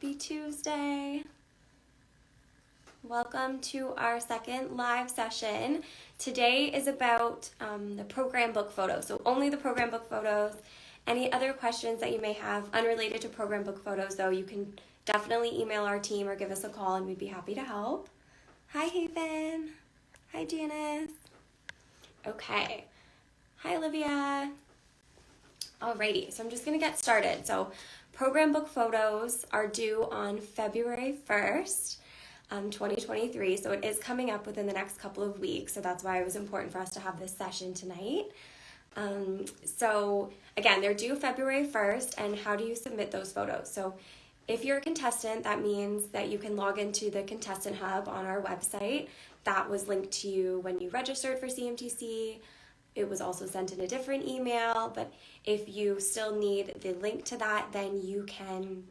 Happy Tuesday. Welcome to our second live session. Today is about the program book photos, so only the program book photos. Any other questions that you may have unrelated to program book photos, though, you can definitely email our team or give us a call and we'd be happy to help. Hi, Haven. Hi, Janice. Okay. Hi, Olivia. Alrighty, so I'm just going to get started. So program book photos are due on February 1st, 2023. So it is coming up within the next couple of weeks. So that's why it was important for us to have this session tonight. So again, they're due February 1st. And how do you submit those photos? So if you're a contestant, that means that you can log into the contestant hub on our website. That was linked to you when you registered for CMTC. It was also sent in a different email, but if you still need the link to that, then you can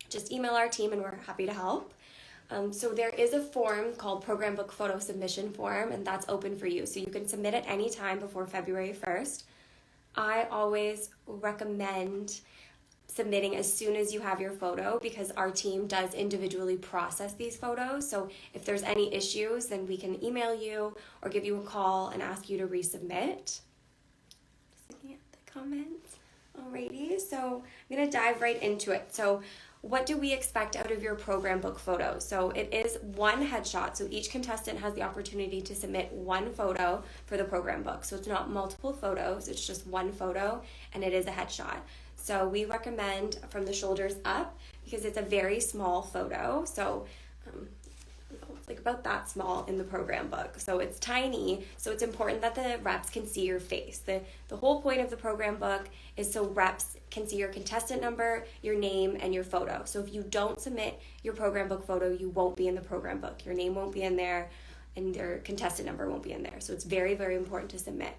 just email our team and we're happy to help. So there is a form called Program Book Photo Submission Form, and that's open for you. So you can submit at any time before February 1st. I always recommend submitting as soon as you have your photo because our team does individually process these photos. So if there's any issues, then we can email you or give you a call and ask you to resubmit. Just looking at the comments. Alrighty, so I'm going to dive right into it. So what do we expect out of your program book photo? So it is one headshot. So each contestant has the opportunity to submit one photo for the program book. So it's not multiple photos, it's just one photo and it is a headshot. So we recommend from the shoulders up because it's a very small photo. So it's like about that small in the program book. So it's tiny. So it's important that the reps can see your face. The whole point of the program book is so reps can see your contestant number, your name, and your photo. So if you don't submit your program book photo, you won't be in the program book. Your name won't be in there and your contestant number won't be in there. So it's very, very important to submit.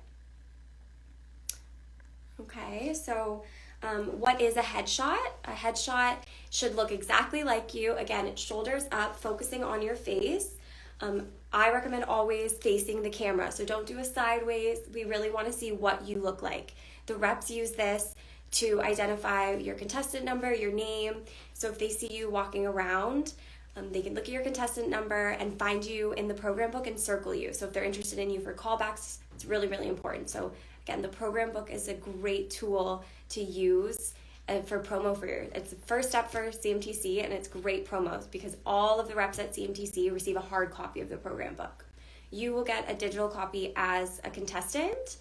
Okay, so what is a headshot? A headshot should look exactly like you. Again, it's shoulders up, focusing on your face. I recommend always facing the camera, so don't do a sideways. We really want to see what you look like. The reps use this to identify your contestant number, your name. So if they see you walking around, they can look at your contestant number and find you in the program book and circle you. So if they're interested in you for callbacks, it's really, really important. So again, the program book is a great tool to use for promo it's the first step for CMTC, and it's great promos because all of the reps at CMTC receive a hard copy of the program book. You will get a digital copy as a contestant,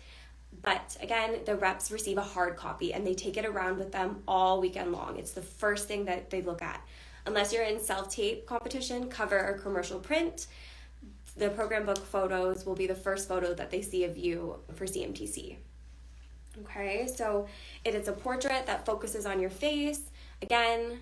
but again, the reps receive a hard copy and they take it around with them all weekend long. It's the first thing that they look at. Unless you're in self-tape competition, cover, or commercial print, the program book photos will be the first photo that they see of you for CMTC. Okay, so it is a portrait that focuses on your face. Again,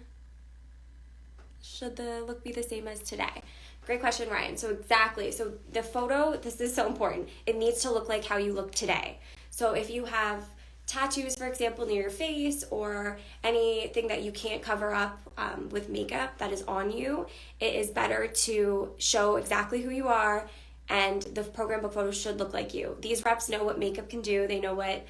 should the look be the same as today? Great question, Ryan. So exactly, so the photo, this is so important. It needs to look like how you look today. So if you have tattoos, for example, near your face or anything that you can't cover up with makeup that is on you, it is better to show exactly who you are, and the program book photo should look like you. These reps know what makeup can do. They know what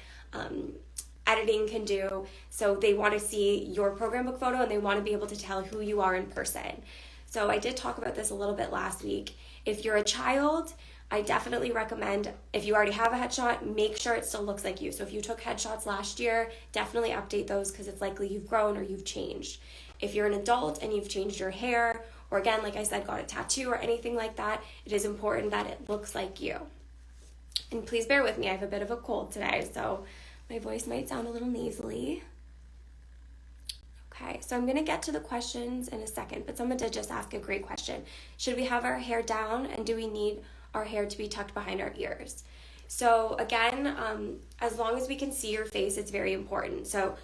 editing can do. So they want to see your program book photo and they want to be able to tell who you are in person. So I did talk about this a little bit last week. If you're a child, I definitely recommend, if you already have a headshot, make sure it still looks like you. So if you took headshots last year, definitely update those because it's likely you've grown or you've changed. If you're an adult and you've changed your hair, or again, like I said, got a tattoo or anything like that, it is important that it looks like you. And please bear with me, I have a bit of a cold today, so my voice might sound a little nasally. Okay, so I'm going to get to the questions in a second, but someone did just ask a great question. Should we have our hair down, and do we need our hair to be tucked behind our ears? So again, as long as we can see your face, it's very important. So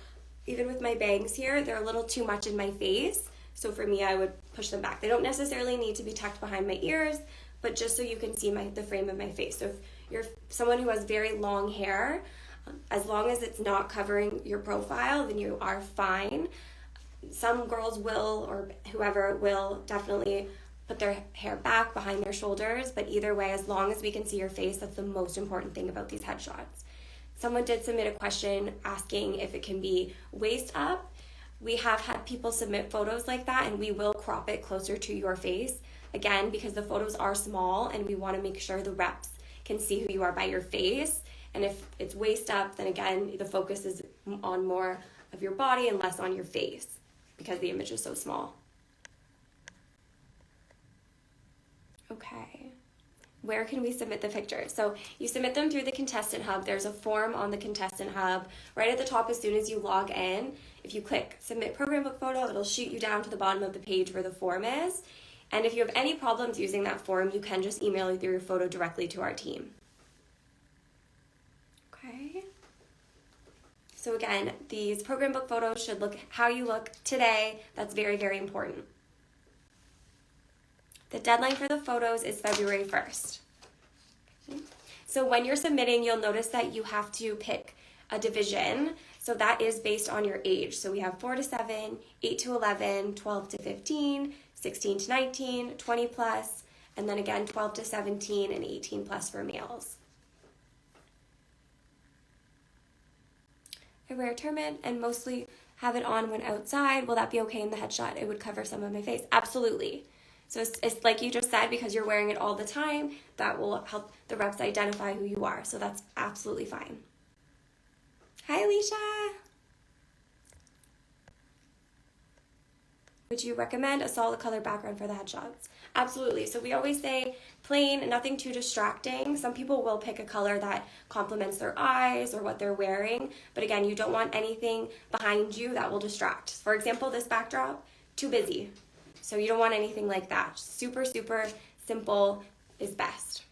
even with my bangs here, they're a little too much in my face. So for me, I would push them back. They don't necessarily need to be tucked behind my ears, but just so you can see the frame of my face. So if you're someone who has very long hair, as long as it's not covering your profile, then you are fine. Some girls will, or whoever will, definitely put their hair back behind their shoulders, but either way, as long as we can see your face, that's the most important thing about these headshots. Someone did submit a question asking if it can be waist up. We have had people submit photos like that, and we will crop it closer to your face. Again, because the photos are small and we want to make sure the reps can see who you are by your face. And if it's waist up, then again, the focus is on more of your body and less on your face because the image is so small. Okay. Where can we submit the pictures? So you submit them through the Contestant Hub. There's a form on the Contestant Hub right at the top as soon as you log in. If you click Submit Program Book Photo, it'll shoot you down to the bottom of the page where the form is. And if you have any problems using that form, you can just email your photo directly to our team. Okay. So again, these program book photos should look how you look today. That's very, very important. The deadline for the photos is February 1st. Okay. So when you're submitting, you'll notice that you have to pick a division. So that is based on your age. So we have 4 to 7, 8 to 11, 12 to 15, 16 to 19, 20 plus, and then again 12 to 17 and 18 plus for males. I wear a turban and mostly have it on when outside. Will that be okay in the headshot? It would cover some of my face. Absolutely. So it's like you just said, because you're wearing it all the time, that will help the reps identify who you are. So that's absolutely fine. Hi, Alicia. Would you recommend a solid color background for the headshots? Absolutely. So we always say plain, nothing too distracting. Some people will pick a color that complements their eyes or what they're wearing. But again, you don't want anything behind you that will distract. For example, this backdrop, too busy. So you don't want anything like that. Super, super simple is best.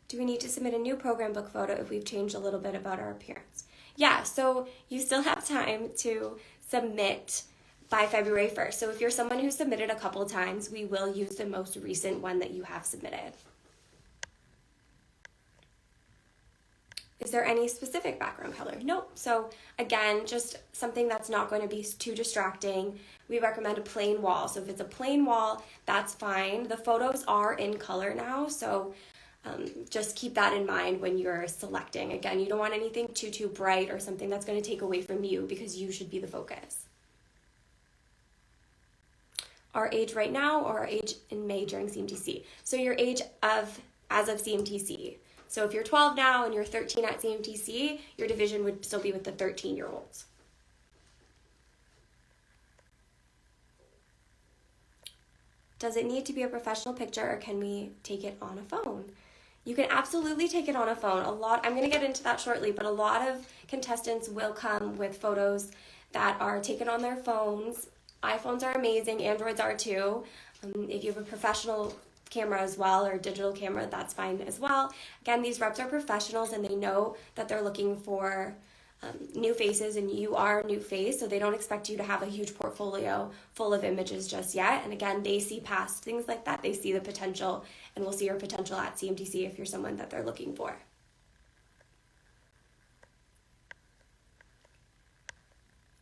Do we need to submit a new program book photo if we've changed a little bit about our appearance? Yeah, so you still have time to submit by February 1st. So if you're someone who submitted a couple times, we will use the most recent one that you have submitted. Is there any specific background color? Nope. So again, just something that's not going to be too distracting. We recommend a plain wall. So if it's a plain wall, that's fine. The photos are in color now, so just keep that in mind when you're selecting. Again, you don't want anything too bright or something that's going to take away from you because you should be the focus. Our age right now or our age in May during CMTC. So your age as of CMTC. So if you're 12 now and you're 13 at CMTC, your division would still be with the 13-year-olds. Does it need to be a professional picture or can we take it on a phone? You can absolutely take it on a phone. I'm going to get into that shortly, but a lot of contestants will come with photos that are taken on their phones. iPhones are amazing, Androids are too. If you have a professional camera as well or digital camera, that's fine as well. Again, these reps are professionals and they know that they're looking for new faces, and you are a new face, so they don't expect you to have a huge portfolio full of images just yet. And again, they see past things like that. They see the potential, and will see your potential at CMTC if you're someone that they're looking for.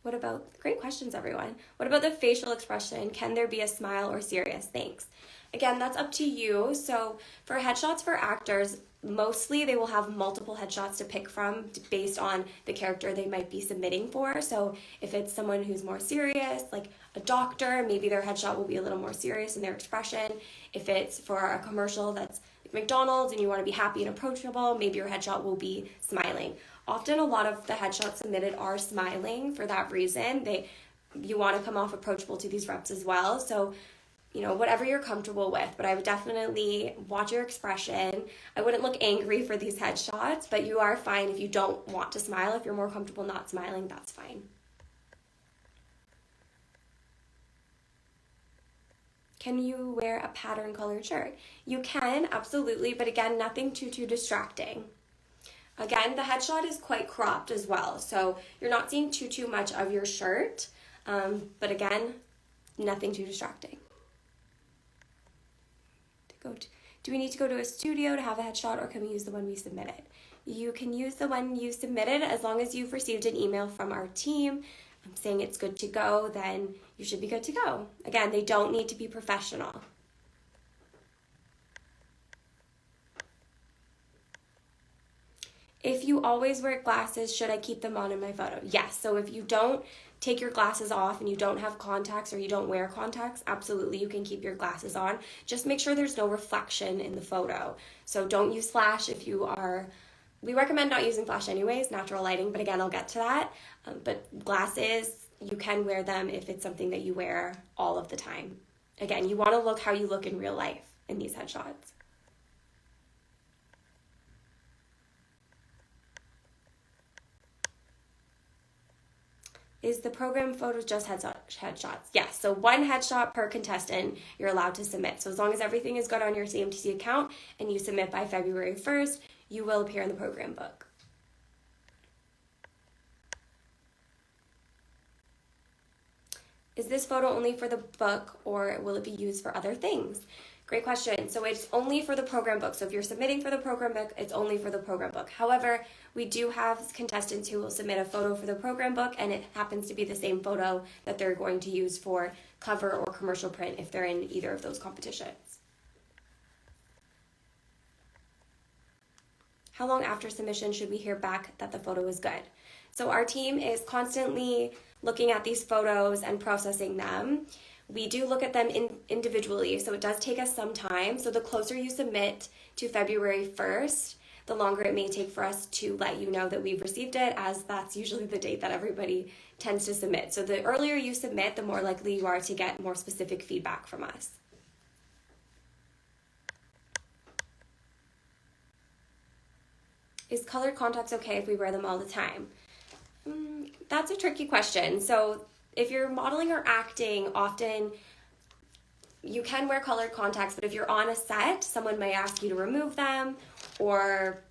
What about, great questions, everyone. What about the facial expression? Can there be a smile or serious? Thanks. Again, that's up to you. So for headshots for actors, mostly they will have multiple headshots to pick from based on the character they might be submitting for. So if it's someone who's more serious, like a doctor, maybe their headshot will be a little more serious in their expression. If it's for a commercial that's like McDonald's and you want to be happy and approachable, maybe your headshot will be smiling. Often a lot of the headshots submitted are smiling for that reason. You want to come off approachable to these reps as well. So whatever you're comfortable with, but I would definitely watch your expression. I wouldn't look angry for these headshots, but you are fine if you don't want to smile. If you're more comfortable not smiling, that's fine. Can you wear a pattern colored shirt? You can, absolutely, but again, nothing too distracting. Again, the headshot is quite cropped as well, so you're not seeing too much of your shirt, but again, nothing too distracting. Do we need to go to a studio to have a headshot, or can we use the one we submitted? You can use the one you submitted as long as you've received an email from our team saying it's good to go, then you should be good to go. Again, they don't need to be professional. If you always wear glasses, should I keep them on in my photo? Yes. So if you don't take your glasses off and you don't have contacts or you don't wear contacts, absolutely you can keep your glasses on. Just make sure there's no reflection in the photo. So don't use flash if you are, we recommend not using flash anyways, natural lighting, but again, I'll get to that. But glasses, you can wear them if it's something that you wear all of the time. Again, you want to look how you look in real life in these headshots. Is the program photos just headshots? Yes, so one headshot per contestant you're allowed to submit. So as long as everything is good on your CMTC account and you submit by February 1st, you will appear in the program book. Is this photo only for the book or will it be used for other things? Great question. So it's only for the program book. So if you're submitting for the program book, it's only for the program book. However, we do have contestants who will submit a photo for the program book and it happens to be the same photo that they're going to use for cover or commercial print if they're in either of those competitions. How long after submission should we hear back that the photo is good? So our team is constantly looking at these photos and processing them. We do look at them individually, so it does take us some time. So the closer you submit to February 1st, the longer it may take for us to let you know that we've received it, as that's usually the date that everybody tends to submit. So the earlier you submit, the more likely you are to get more specific feedback from us. Is colored contacts okay if we wear them all the time? That's a tricky question. So if you're modeling or acting, often you can wear colored contacts, but if you're on a set, someone may ask you to remove them, or,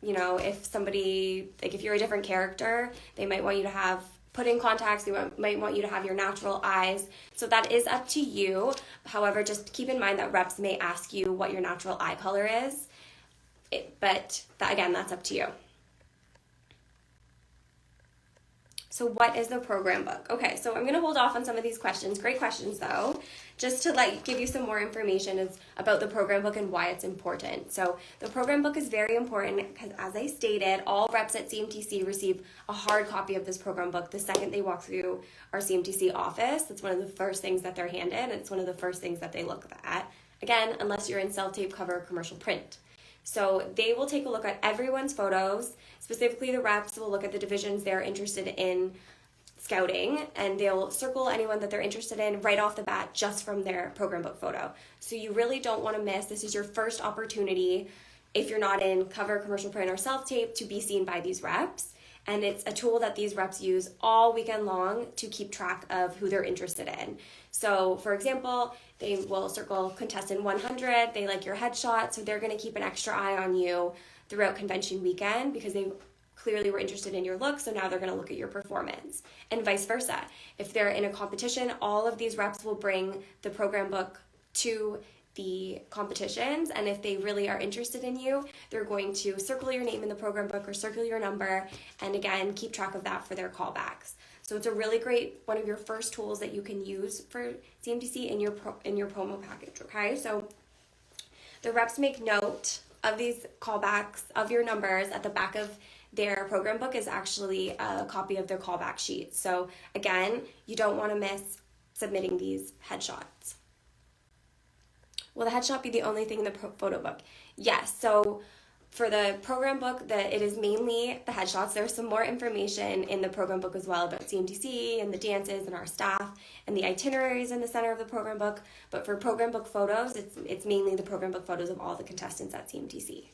you know, if somebody, like if you're a different character, they might want you to have put in contacts, they might want you to have your natural eyes. So that is up to you. However, just keep in mind that reps may ask you what your natural eye color is, but again, that's up to you. So what is the program book? Okay, so I'm going to hold off on some of these questions. Great questions though, just to give you some more information about the program book and why it's important. So the program book is very important because, as I stated, all reps at CMTC receive a hard copy of this program book the second they walk through our CMTC office. That's one of the first things that they're handed, and it's one of the first things that they look at. Again, unless you're in self-tape, cover, or commercial print. So they will take a look at everyone's photos. Specifically, the reps will look at the divisions they're interested in scouting, and they'll circle anyone that they're interested in right off the bat just from their program book photo. So you really don't want to miss. This is your first opportunity, if you're not in cover, commercial print, or self-tape, to be seen by these reps. And it's a tool that these reps use all weekend long to keep track of who they're interested in. So, for example, they will circle contestant 100, they like your headshot, so they're going to keep an extra eye on you throughout convention weekend because they clearly were interested in your look, so now they're going to look at your performance. And vice versa. If they're in a competition, all of these reps will bring the program book to the competitions, and if they really are interested in you, they're going to circle your name in the program book or circle your number, and again, keep track of that for their callbacks. So it's a really great, one of your first tools that you can use for CMTC in your promo package, okay? So the reps make note of these callbacks, of your numbers. At the back of their program book is actually a copy of their callback sheet. So again, you don't want to miss submitting these headshots. Will the headshot be the only thing in the photo book? Yes, so for the program book, it is mainly the headshots. There's some more information in the program book as well about CMTC and the dances and our staff and the itineraries in the center of the program book. But for program book photos, it's mainly the program book photos of all the contestants at CMTC.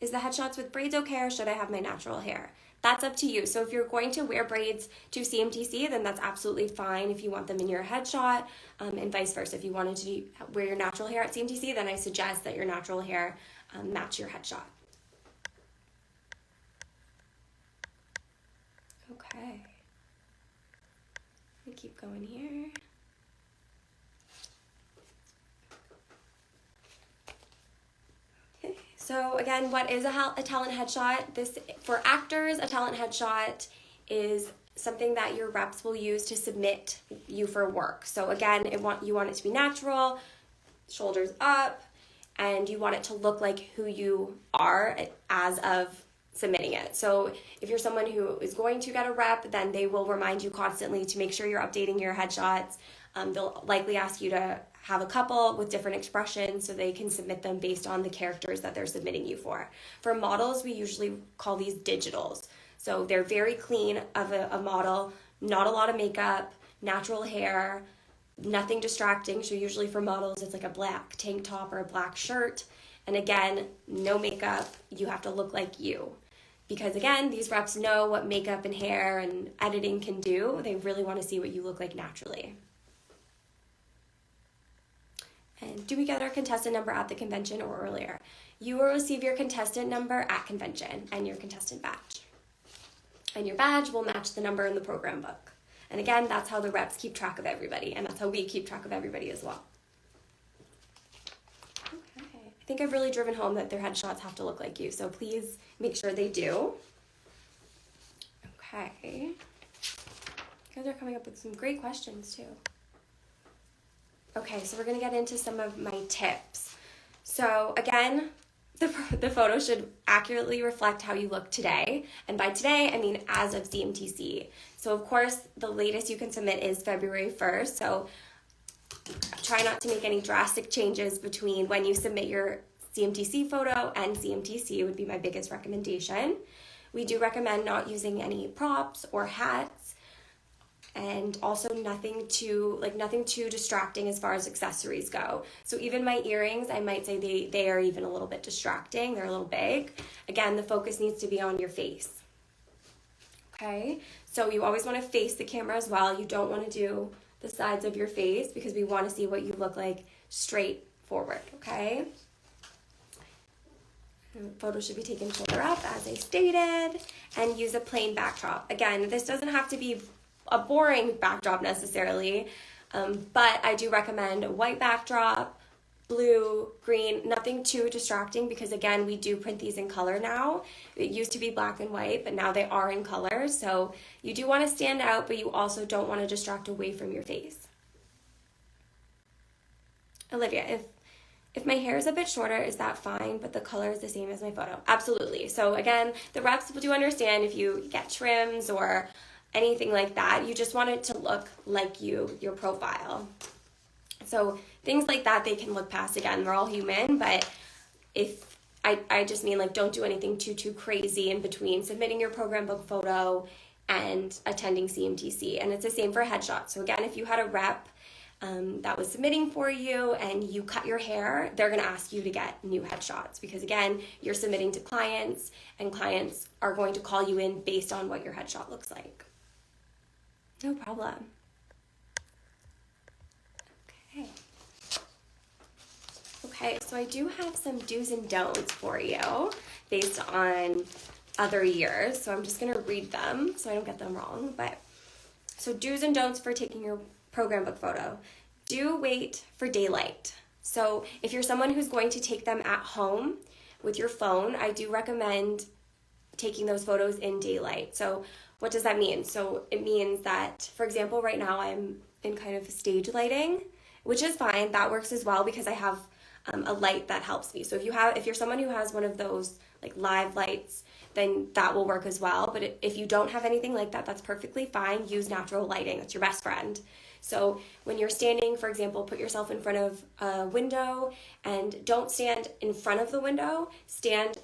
Is the headshots with braids okay, or should I have my natural hair? That's up to you. So if you're going to wear braids to CMTC, then that's absolutely fine if you want them in your headshot, and vice versa. If you wanted to wear your natural hair at CMTC, then I suggest that your natural hair match your headshot. Okay. We keep going here. So again, what is a talent headshot? This, for actors, a talent headshot is something that your reps will use to submit you for work. So again, you want it to be natural. shoulders up, and you want it to look like who you are as of submitting it. So if you're someone who is going to get a rep, then they will remind you constantly to make sure you're updating your headshots. They'll likely ask you to have a couple with different expressions so they can submit them based on the characters that they're submitting you for. For models, we usually call these digitals. So they're very clean of a model, not a lot of makeup, natural hair, nothing distracting. So usually for models, it's like a black tank top or a black shirt. And again, no makeup. You have to look like you. Because again, these reps know what makeup and hair and editing can do. They really want to see what you look like naturally. And do we get our contestant number at the convention or earlier? You will receive your contestant number at convention and your contestant badge. And your badge will match the number in the program book. And again, that's how the reps keep track of everybody, and that's how we keep track of everybody as well. Okay, I think I've really driven home that their headshots have to look like you, so please make sure they do. Okay. You guys are coming up with some great questions too. Okay, so we're gonna get into some of my tips. So again, the photo should accurately reflect how you look today. And by today, I mean as of CMTC. So of course, the latest you can submit is February 1st. So try not to make any drastic changes between when you submit your CMTC photo and CMTC would be my biggest recommendation. We do recommend not using any props or hats, and also nothing too distracting as far as accessories go. So even my earrings, I might say they are even a little bit distracting. They're a little big. Again, the focus needs to be on your face. Okay, so you always want to face the camera as well. You don't want to do the sides of your face because we want to see what you look like straight forward, okay? And the photo should be taken shoulder up, as I stated, and use a plain backdrop. Again, this doesn't have to be a boring backdrop necessarily, but I do recommend a white backdrop, blue, green, nothing too distracting because again, we do print these in color now. It used to be black and white, but now they are in color. So you do want to stand out, but you also don't want to distract away from your face. Olivia, if my hair is a bit shorter, is that fine, but the color is the same as my photo? Absolutely. So again, the reps do understand if you get trims or anything like that. You just want it to look like your profile. So things like that, they can look past. Again, we're all human, but if I just mean like don't do anything too crazy in between submitting your program book photo and attending CMTC. And it's the same for headshots. So again, if you had a rep that was submitting for you and you cut your hair, they're going to ask you to get new headshots because again, you're submitting to clients and clients are going to call you in based on what your headshot looks like. No problem. Okay, so I do have some do's and don'ts for you based on other years. So I'm just going to read them so I don't get them wrong. So do's and don'ts for taking your program book photo. Do wait for daylight. So if you're someone who's going to take them at home with your phone, I do recommend taking those photos in daylight. So what does that mean? So it means that, for example, right now I'm in kind of stage lighting, which is fine. That works as well because I have a light that helps me. So if you're someone who has one of those like live lights, then that will work as well. But if you don't have anything like that, that's perfectly fine. Use natural lighting. That's your best friend. So when you're standing, for example, put yourself in front of a window and don't stand in front of the window. Stand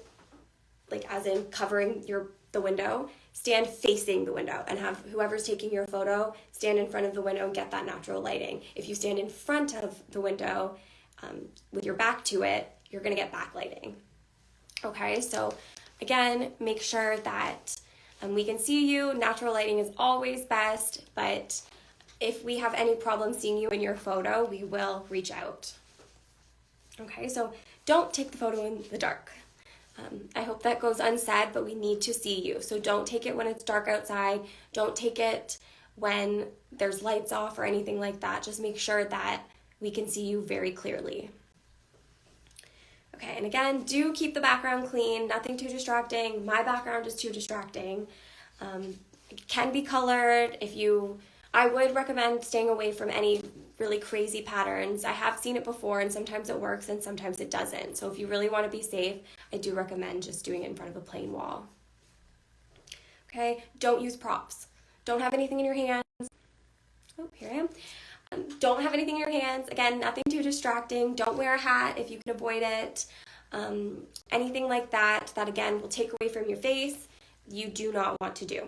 like as in covering the window. Stand facing the window and have whoever's taking your photo stand in front of the window and get that natural lighting. If you stand in front of the window with your back to it, you're going to get backlighting. Okay, so again, make sure that we can see you. Natural lighting is always best, but if we have any problem seeing you in your photo, we will reach out. Okay, so don't take the photo in the dark. I hope that goes unsaid, but we need to see you. So don't take it when it's dark outside. Don't take it when there's lights off or anything like that. Just make sure that we can see you very clearly. Okay, and again, do keep the background clean, nothing too distracting. My background is too distracting. It can be colored. I would recommend staying away from any really crazy patterns. I have seen it before, and sometimes it works and sometimes it doesn't. So if you really want to be safe, I do recommend just doing it in front of a plain wall. Okay, don't use props. Don't have anything in your hands. Oh, here I am. Don't have anything in your hands. Again, nothing too distracting. Don't wear a hat if you can avoid it. Anything like that again will take away from your face, you do not want to do.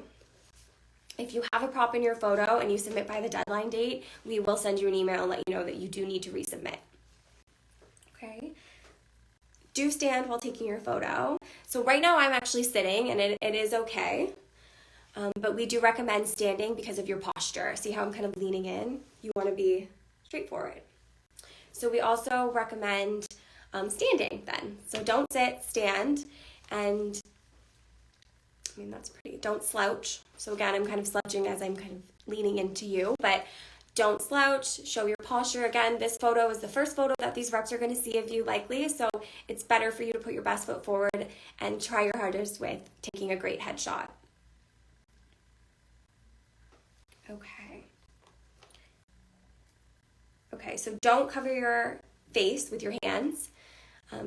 If you have a prop in your photo and you submit by the deadline date, we will send you an email and let you know that you do need to resubmit. Okay. Do stand while taking your photo. So right now I'm actually sitting, and it is okay. But we do recommend standing because of your posture. See how I'm kind of leaning in? You want to be straightforward. So we also recommend standing then. So don't sit, stand, and that's pretty. Don't slouch. So again, I'm kind of slouching as I'm kind of leaning into you, but don't slouch. Show your posture. Again, this photo is the first photo that these reps are going to see of you likely, so it's better for you to put your best foot forward and try your hardest with taking a great headshot. Okay, so don't cover your face with your hands.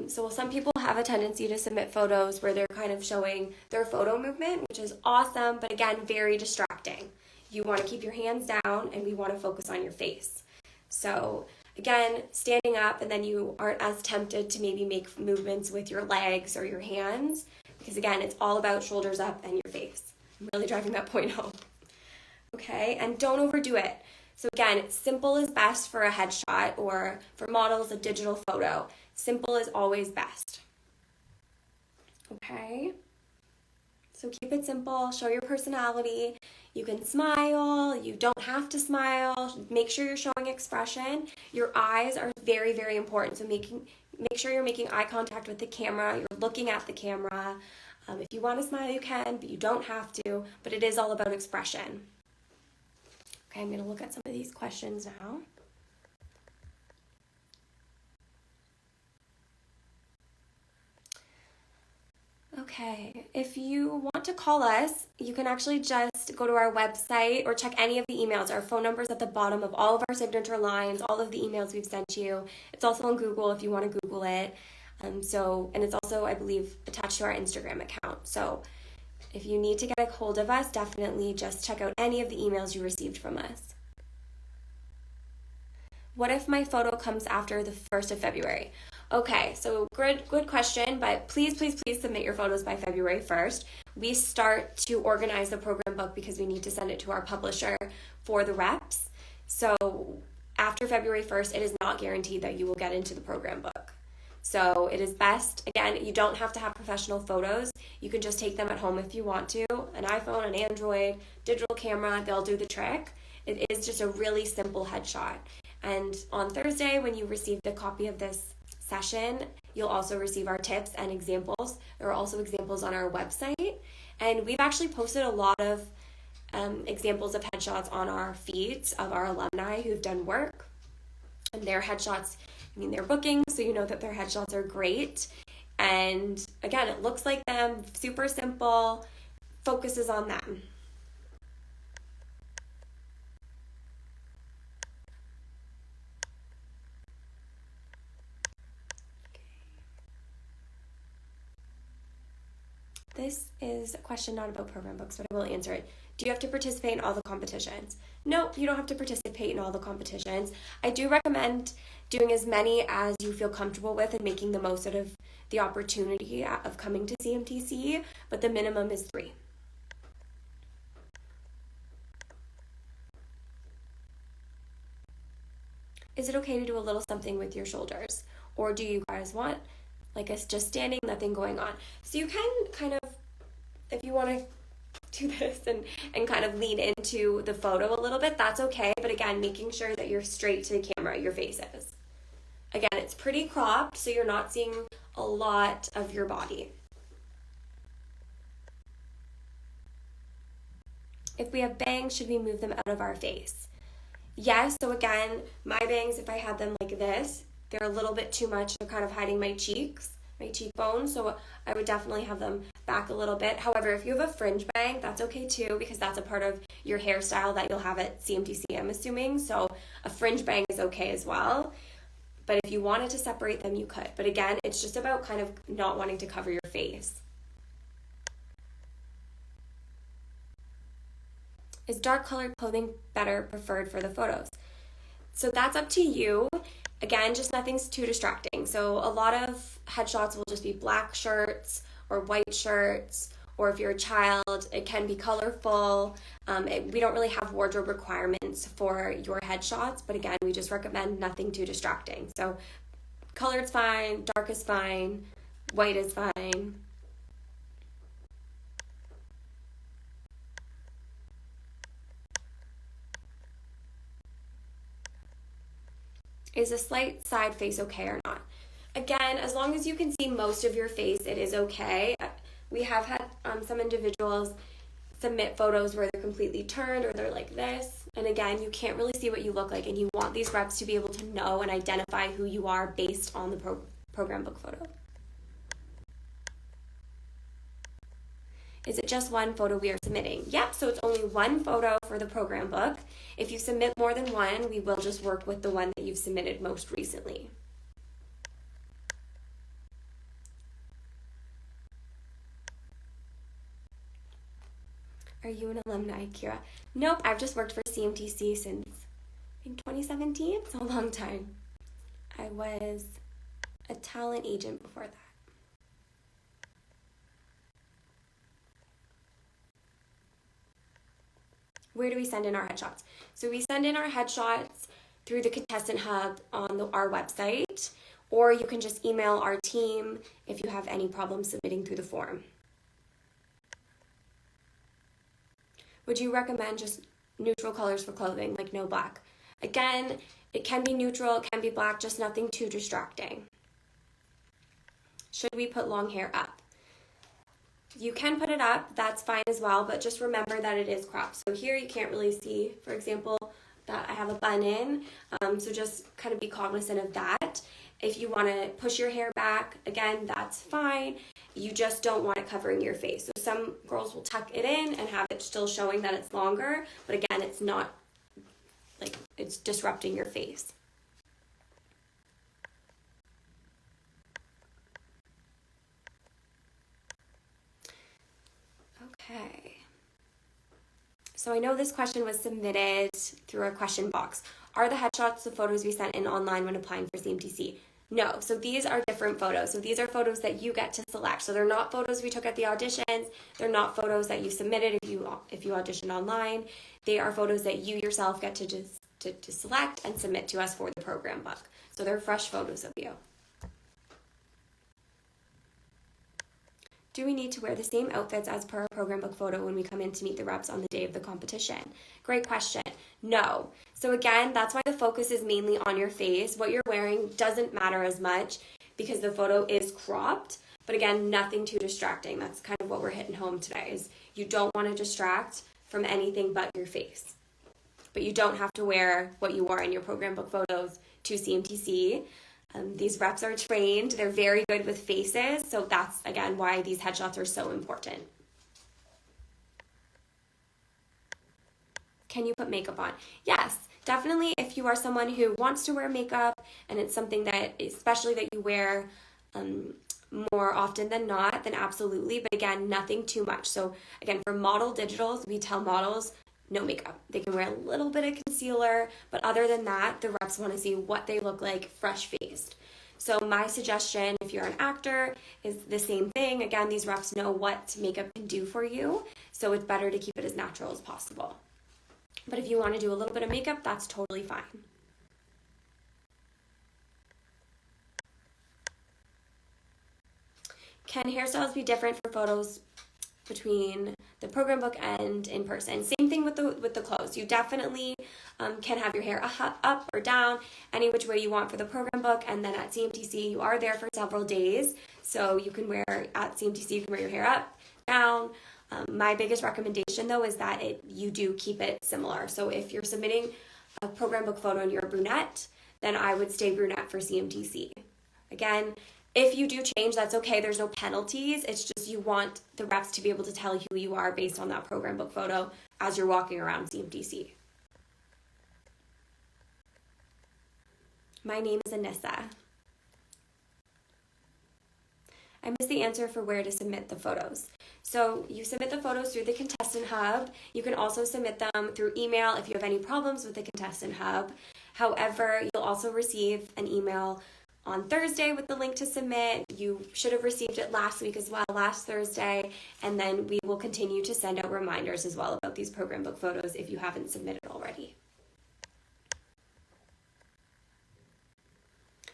So some people have a tendency to submit photos where they're kind of showing their photo movement, which is awesome, but again, very distracting. You want to keep your hands down, and we want to focus on your face. So again, standing up, and then you aren't as tempted to maybe make movements with your legs or your hands, because again, it's all about shoulders up and your face. I'm really driving that point home. Okay, and don't overdo it. So again, simple is best for a headshot, or for models, a digital photo. Simple is always best. Okay, so keep it simple, show your personality. You can smile, you don't have to smile. Make sure you're showing expression. Your eyes are very, very important. So make sure you're making eye contact with the camera, you're looking at the camera. If you want to smile, you can, but you don't have to. But it is all about expression. Okay, I'm going to look at some of these questions now. Okay, if you want to call us, you can actually just go to our website or check any of the emails. Our phone number is at the bottom of all of our signature lines, all of the emails we've sent you. It's also on Google if you want to Google it. And it's also, I believe, attached to our Instagram account. So if you need to get a hold of us, definitely just check out any of the emails you received from us. What if my photo comes after the 1st of February? Okay, so good question, but please submit your photos by February 1st. We start to organize the program book because we need to send it to our publisher for the reps. So after February 1st, it is not guaranteed that you will get into the program book. So it is best, again, you don't have to have professional photos. You can just take them at home if you want to. An iPhone, an Android, digital camera, they'll do the trick. It is just a really simple headshot. And on Thursday, when you receive the copy of this session, you'll also receive our tips and examples. There are also examples on our website. And we've actually posted a lot of examples of headshots on our feeds of our alumni who've done work. And their headshots, they're bookings, so you know that their headshots are great. And again, it looks like them, super simple, focuses on them. This is a question not about program books, but I will answer it. Do you have to participate in all the competitions? No, you don't have to participate in all the competitions. I do recommend doing as many as you feel comfortable with and making the most out of the opportunity of coming to CMTC, but the minimum is 3. Is it okay to do a little something with your shoulders? Or do you guys want us just standing, nothing going on? So you can kind of, if you want to do this and kind of lean into the photo a little bit, that's okay. But again, making sure that you're straight to the camera, your face is. Again, it's pretty cropped, so you're not seeing a lot of your body. If we have bangs, should we move them out of our face? Yes, so again, my bangs, if I had them like this, they're a little bit too much. They're kind of hiding my cheeks. my cheekbone, so I would definitely have them back a little bit. However, if you have a fringe bang, that's okay too, because that's a part of your hairstyle that you'll have at CMTC, I'm assuming, so a fringe bang is okay as well. But if you wanted to separate them, you could. But again, it's just about kind of not wanting to cover your face. Is dark colored clothing better preferred for the photos? So that's up to you. Again, just nothing's too distracting. So a lot of headshots will just be black shirts or white shirts, or if you're a child, it can be colorful. We don't really have wardrobe requirements for your headshots, but again, we just recommend nothing too distracting. So colored's fine, dark is fine, white is fine. Is a slight side face okay or not? Again, as long as you can see most of your face, it is okay. We have had some individuals submit photos where they're completely turned or they're like this. And again, you can't really see what you look like, and you want these reps to be able to know and identify who you are based on the program book photo. Is it just one photo we are submitting? Yep, so it's only one photo for the program book. If you submit more than one, we will just work with the one that you've submitted most recently. Are you an alumni, Kira? Nope, I've just worked for CMTC since, I think, 2017. It's a long time. I was a talent agent before that. Where do we send in our headshots? So we send in our headshots through the contestant hub on our website, or you can just email our team if you have any problems submitting through the form. Would you recommend just neutral colors for clothing, like no black? Again, it can be neutral, it can be black, just nothing too distracting. Should we put long hair up? You can put it up, that's fine as well, but just remember that it is cropped. So here you can't really see, for example, that I have a bun in, so just kind of be cognizant of that. If you want to push your hair back, again, that's fine. You just don't want it covering your face. So some girls will tuck it in and have it still showing that it's longer, but again, it's not like it's disrupting your face. Okay. So I know this question was submitted through our question box. Are the headshots the photos we sent in online when applying for CMTC? No, so these are different photos. So these are photos that you get to select. So they're not photos we took at the auditions. They're not photos that you submitted if you auditioned online. They are photos that you yourself get to select and submit to us for the program book. So they're fresh photos of you. Do we need to wear the same outfits as per our program book photo when we come in to meet the reps on the day of the competition? Great question. No. So again, that's why the focus is mainly on your face. What you're wearing doesn't matter as much because the photo is cropped. But again, nothing too distracting. That's kind of what we're hitting home today is you don't want to distract from anything but your face. But you don't have to wear what you wore in your program book photos to CMTC. These reps are trained. They're very good with faces. So that's, again, why these headshots are so important. Can you put makeup on? Yes, definitely. If you are someone who wants to wear makeup and it's something that, especially that you wear more often than not, then absolutely. But again, nothing too much. So again, for model digitals, we tell models no makeup. They can wear a little bit of concealer, but other than that, the reps want to see what they look like fresh-faced. So my suggestion, if you're an actor, is the same thing. Again, these reps know what makeup can do for you, so it's better to keep it as natural as possible. But if you want to do a little bit of makeup, that's totally fine. Can hairstyles be different for photos between the program book and in person? Same thing with the clothes. You definitely can have your hair up or down, any which way you want for the program book, and then at CMTC you are there for several days, so you can wear, at CMTC you can wear your hair up, down. My biggest recommendation though is that you do keep it similar. So if you're submitting a program book photo and you're a brunette, then I would stay brunette for CMTC. Again, If you do change, that's okay. There's no penalties. It's just you want the reps to be able to tell who you are based on that program book photo as you're walking around CMTC. My name is Anissa. I missed the answer for where to submit the photos. So you submit the photos through the Contestant Hub. You can also submit them through email if you have any problems with the Contestant Hub. However, you'll also receive an email on Thursday with the link to submit. You should have received it last week as well, last Thursday, and then we will continue to send out reminders as well about these program book photos if you haven't submitted already.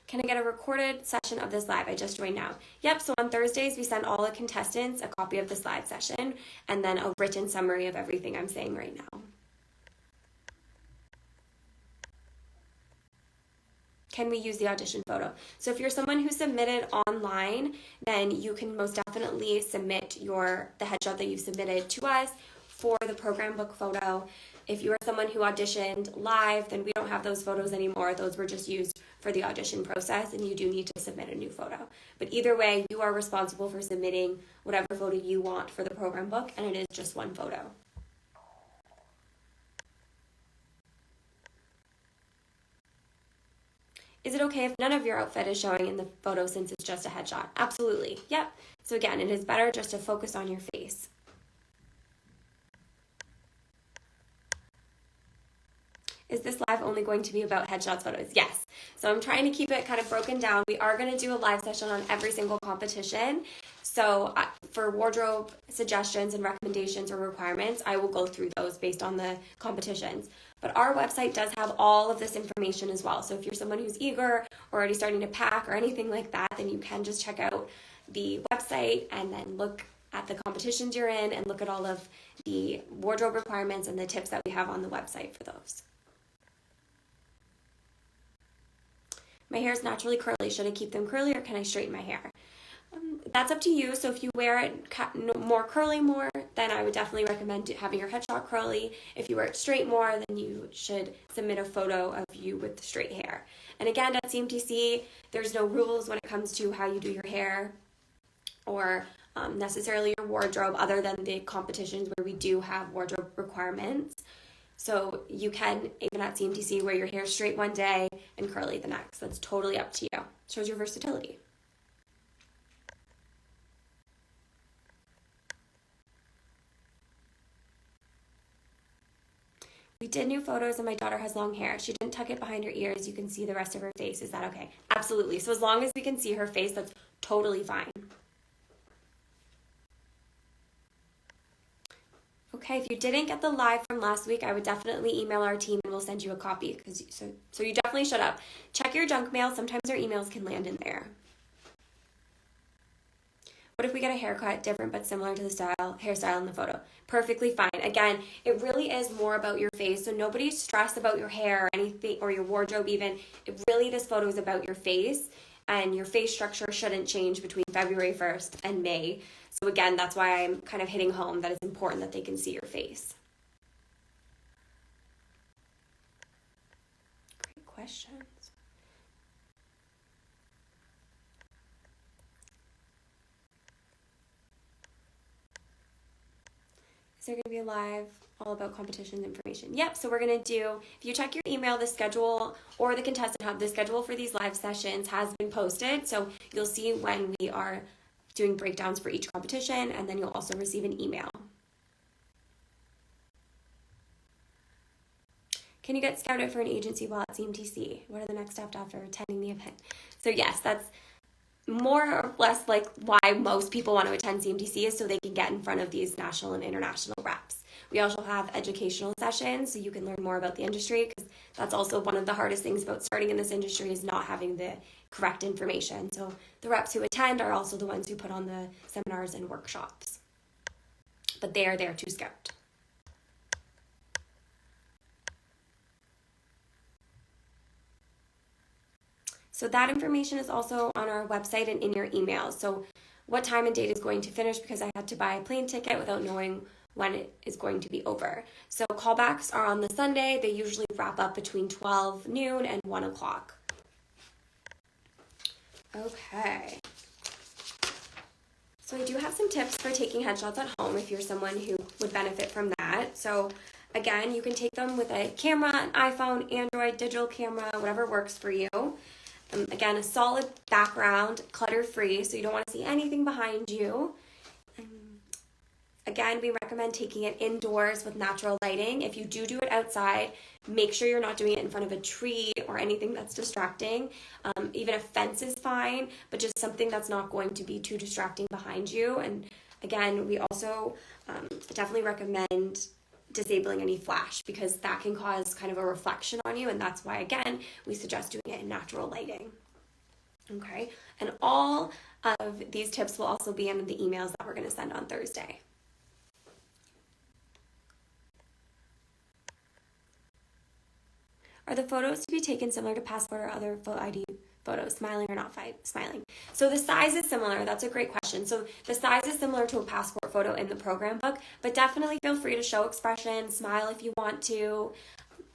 Can I get a recorded session of this live? I just joined now. Yep, so on Thursdays, we send all the contestants a copy of this live session and then a written summary of everything I'm saying right now. Can we use the audition photo? So if you're someone who submitted online, then you can most definitely submit the headshot that you submitted to us for the program book photo. If you are someone who auditioned live, then we don't have those photos anymore. Those were just used for the audition process, and you do need to submit a new photo. But either way, you are responsible for submitting whatever photo you want for the program book, and it is just one photo. Is it okay if none of your outfit is showing in the photo since it's just a headshot? Absolutely. Yep. So again, it is better just to focus on your face. Is this live only going to be about headshots photos? Yes. So I'm trying to keep it kind of broken down. We are going to do a live session on every single competition. So for wardrobe suggestions and recommendations or requirements, I will go through those based on the competitions. But our website does have all of this information as well. So if you're someone who's eager or already starting to pack or anything like that, then you can just check out the website and then look at the competitions you're in and look at all of the wardrobe requirements and the tips that we have on the website for those. My hair is naturally curly. Should I keep them curly or can I straighten my hair? That's up to you. So if you wear it more curly more, then I would definitely recommend having your headshot curly. If you wear it straight more, then you should submit a photo of you with straight hair. And again, at CMTC, there's no rules when it comes to how you do your hair or necessarily your wardrobe other than the competitions where we do have wardrobe requirements. So you can, even at CMTC, wear your hair straight one day and curly the next. That's totally up to you. Shows your versatility. We did new photos and my daughter has long hair. She didn't tuck it behind her ears. You can see the rest of her face. Is that okay? Absolutely. So as long as we can see her face, that's totally fine. Okay, if you didn't get the live from last week, I would definitely email our team and we'll send you a copy. So you definitely should have. Check your junk mail. Sometimes our emails can land in there. What if we get a haircut different but similar to the hairstyle in the photo? Perfectly fine. Again, it really is more about your face. So nobody's stressed about your hair or anything or your wardrobe even. This photo is about your face, and your face structure shouldn't change between February 1st and May. So again, that's why I'm kind of hitting home that it's important that they can see your face. Great questions. Is there going to be a live all about competition information? Yep, so we're going to do, if you check your email, the schedule or the Contestant Hub, the schedule for these live sessions has been posted. So you'll see when we are doing breakdowns for each competition, and then you'll also receive an email. Can you get scouted for an agency while at CMTC? What are the next steps after attending the event? So yes, that's more or less like why most people want to attend CMTC is so they can get in front of these national and international reps. We also have educational sessions so you can learn more about the industry, because that's also one of the hardest things about starting in this industry is not having the correct information. So the reps who attend are also the ones who put on the seminars and workshops, but they are there to scout. So that information is also on our website and in your emails. So what time and date is going to finish, because I had to buy a plane ticket without knowing when it is going to be over. So callbacks are on the Sunday. They usually wrap up between 12 noon and 1 o'clock. Okay. So I do have some tips for taking headshots at home if you're someone who would benefit from that. So again, you can take them with a camera, an iPhone, Android, digital camera, whatever works for you. Again, a solid background, clutter-free, so you don't want to see anything behind you. Again, we recommend taking it indoors with natural lighting. If you do it outside, make sure you're not doing it in front of a tree or anything that's distracting. Even a fence is fine, but just something that's not going to be too distracting behind you. And again, we also definitely recommend disabling any flash because that can cause kind of a reflection on you, and that's why, again, we suggest doing it in natural lighting. Okay, and all of these tips will also be in the emails that we're going to send on Thursday. Are the photos to be taken similar to passport or other photo ID photos, smiling or not smiling? So the size is similar. That's a great question. So the size is similar to a passport photo in the program book, but definitely feel free to show expression, smile if you want to.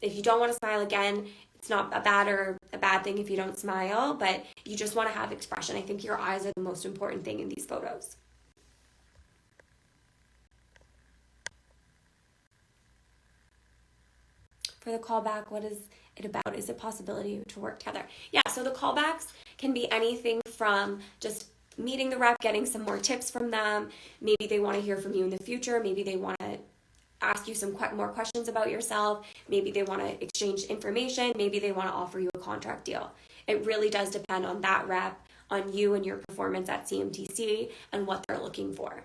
If you don't want to smile, again, it's not a bad thing if you don't smile, but you just want to have expression. I think your eyes are the most important thing in these photos. For the callback, what is it about? Is it possibility to work together? Yeah, so the callbacks can be anything from just meeting the rep, getting some more tips from them. Maybe they want to hear from you in the future. Maybe they want to ask you some more questions about yourself. Maybe they want to exchange information. Maybe they want to offer you a contract deal. It really does depend on that rep, on you and your performance at CMTC and what they're looking for.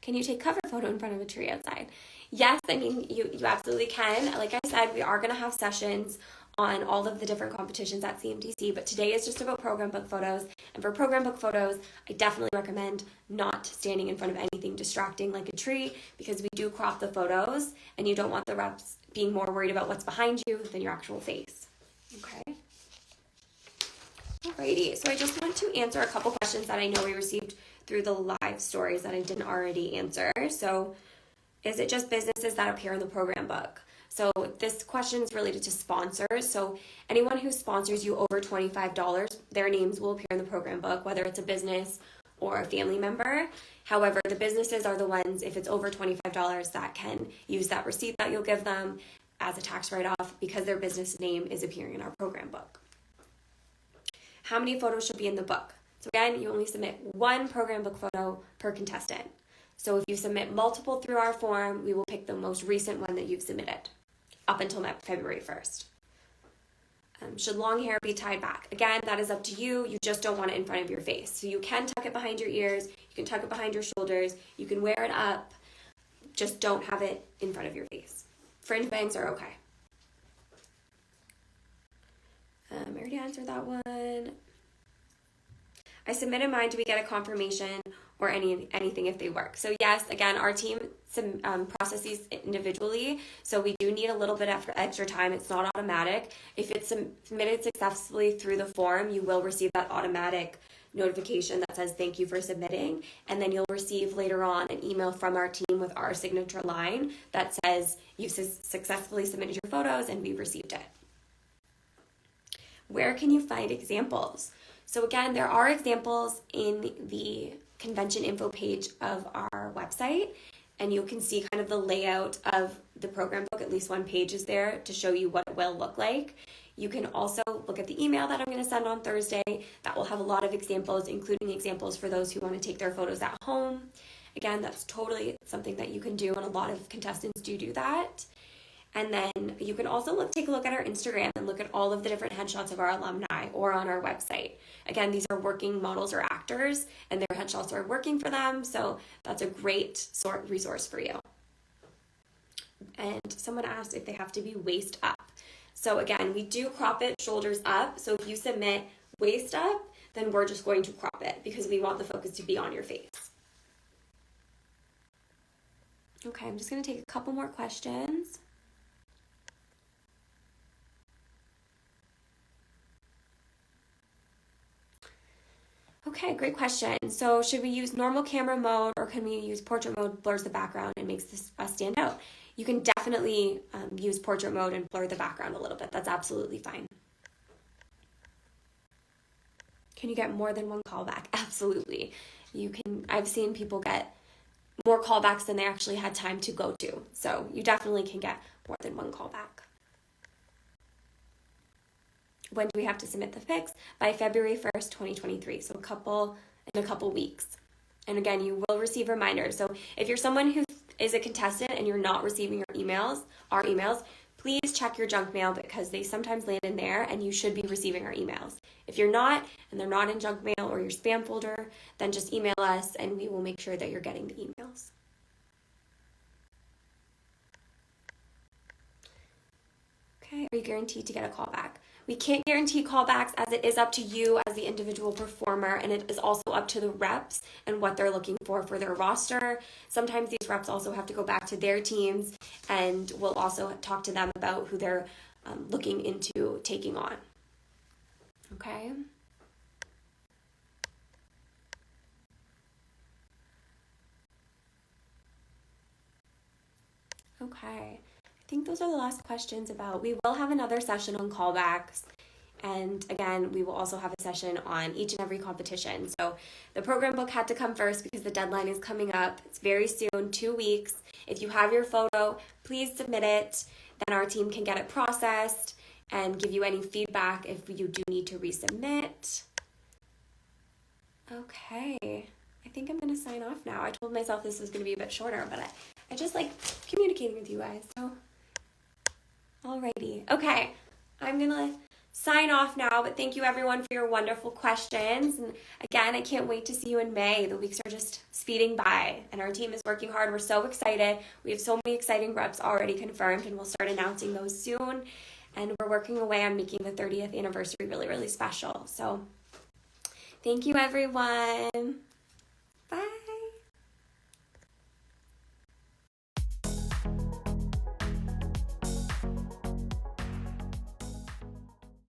Can you take cover photo in front of a tree outside? Yes, I mean, you absolutely can. Like I said, we are going to have sessions on all of the different competitions at CMTC, but today is just about program book photos. And for program book photos, I definitely recommend not standing in front of anything distracting like a tree because we do crop the photos and you don't want the reps being more worried about what's behind you than your actual face. Okay. Alrighty, so I just want to answer a couple questions that I know we received through the live stories that I didn't already answer. So, is it just businesses that appear in the program book? So this question is related to sponsors. So anyone who sponsors you over $25, their names will appear in the program book, whether it's a business or a family member. However, the businesses are the ones, if it's over $25, that can use that receipt that you'll give them as a tax write-off because their business name is appearing in our program book. How many photos should be in the book? So again, you only submit one program book photo per contestant. So if you submit multiple through our form, we will pick the most recent one that you've submitted up until February 1st. Should long hair be tied back? Again, that is up to you. You just don't want it in front of your face. So you can tuck it behind your ears. You can tuck it behind your shoulders. You can wear it up. Just don't have it in front of your face. Fringe bangs are okay. I already answered that one. I submitted mine. Do we get a confirmation or anything if they work? So yes, again, our team processes individually, so we do need a little bit of extra time. It's not automatic. If it's submitted successfully through the form, you will receive that automatic notification that says thank you for submitting, and then you'll receive later on an email from our team with our signature line that says you've successfully submitted your photos and we received it. Where can you find examples? So again, there are examples in the convention info page of our website, and you can see kind of the layout of the program book. At least one page is there to show you what it will look like. You can also look at the email that I'm going to send on Thursday. That will have a lot of examples, including examples for those who want to take their photos at home. Again, that's totally something that you can do, and a lot of contestants do that. And then you can also take a look at our Instagram and look at all of the different headshots of our alumni or on our website. Again, these are working models or actors, and their headshots are working for them, so that's a great resource for you. And someone asked if they have to be waist up. So again, we do crop it shoulders up, so if you submit waist up, then we're just going to crop it because we want the focus to be on your face. Okay, I'm just going to take a couple more questions. Okay, great question. So should we use normal camera mode or can we use portrait mode, blurs the background and makes us stand out? You can definitely use portrait mode and blur the background a little bit. That's absolutely fine. Can you get more than one callback? Absolutely. You can. I've seen people get more callbacks than they actually had time to go to. So you definitely can get more than one callback. When do we have to submit the fix? By February 1st, 2023. So in a couple weeks. And again, you will receive reminders. So if you're someone who is a contestant and you're not receiving our emails, please check your junk mail because they sometimes land in there and you should be receiving our emails. If you're not and they're not in junk mail or your spam folder, then just email us and we will make sure that you're getting the emails. Okay, are you guaranteed to get a callback? We can't guarantee callbacks as it is up to you as the individual performer, and it is also up to the reps and what they're looking for their roster. Sometimes these reps also have to go back to their teams, and we'll also talk to them about who they're looking into taking on. Okay? Okay. I think those are the last questions about. We will have another session on callbacks. And again, we will also have a session on each and every competition. So the program book had to come first because the deadline is coming up. It's very soon, 2 weeks. If you have your photo, please submit it. Then our team can get it processed and give you any feedback if you do need to resubmit. Okay. I think I'm going to sign off now. I told myself this was going to be a bit shorter, but I just like communicating with you guys. So, alrighty. Okay. I'm going to sign off now, but thank you everyone for your wonderful questions. And again, I can't wait to see you in May. The weeks are just speeding by and our team is working hard. We're so excited. We have so many exciting reps already confirmed and we'll start announcing those soon. And we're working away on making the 30th anniversary really, really special. So thank you everyone.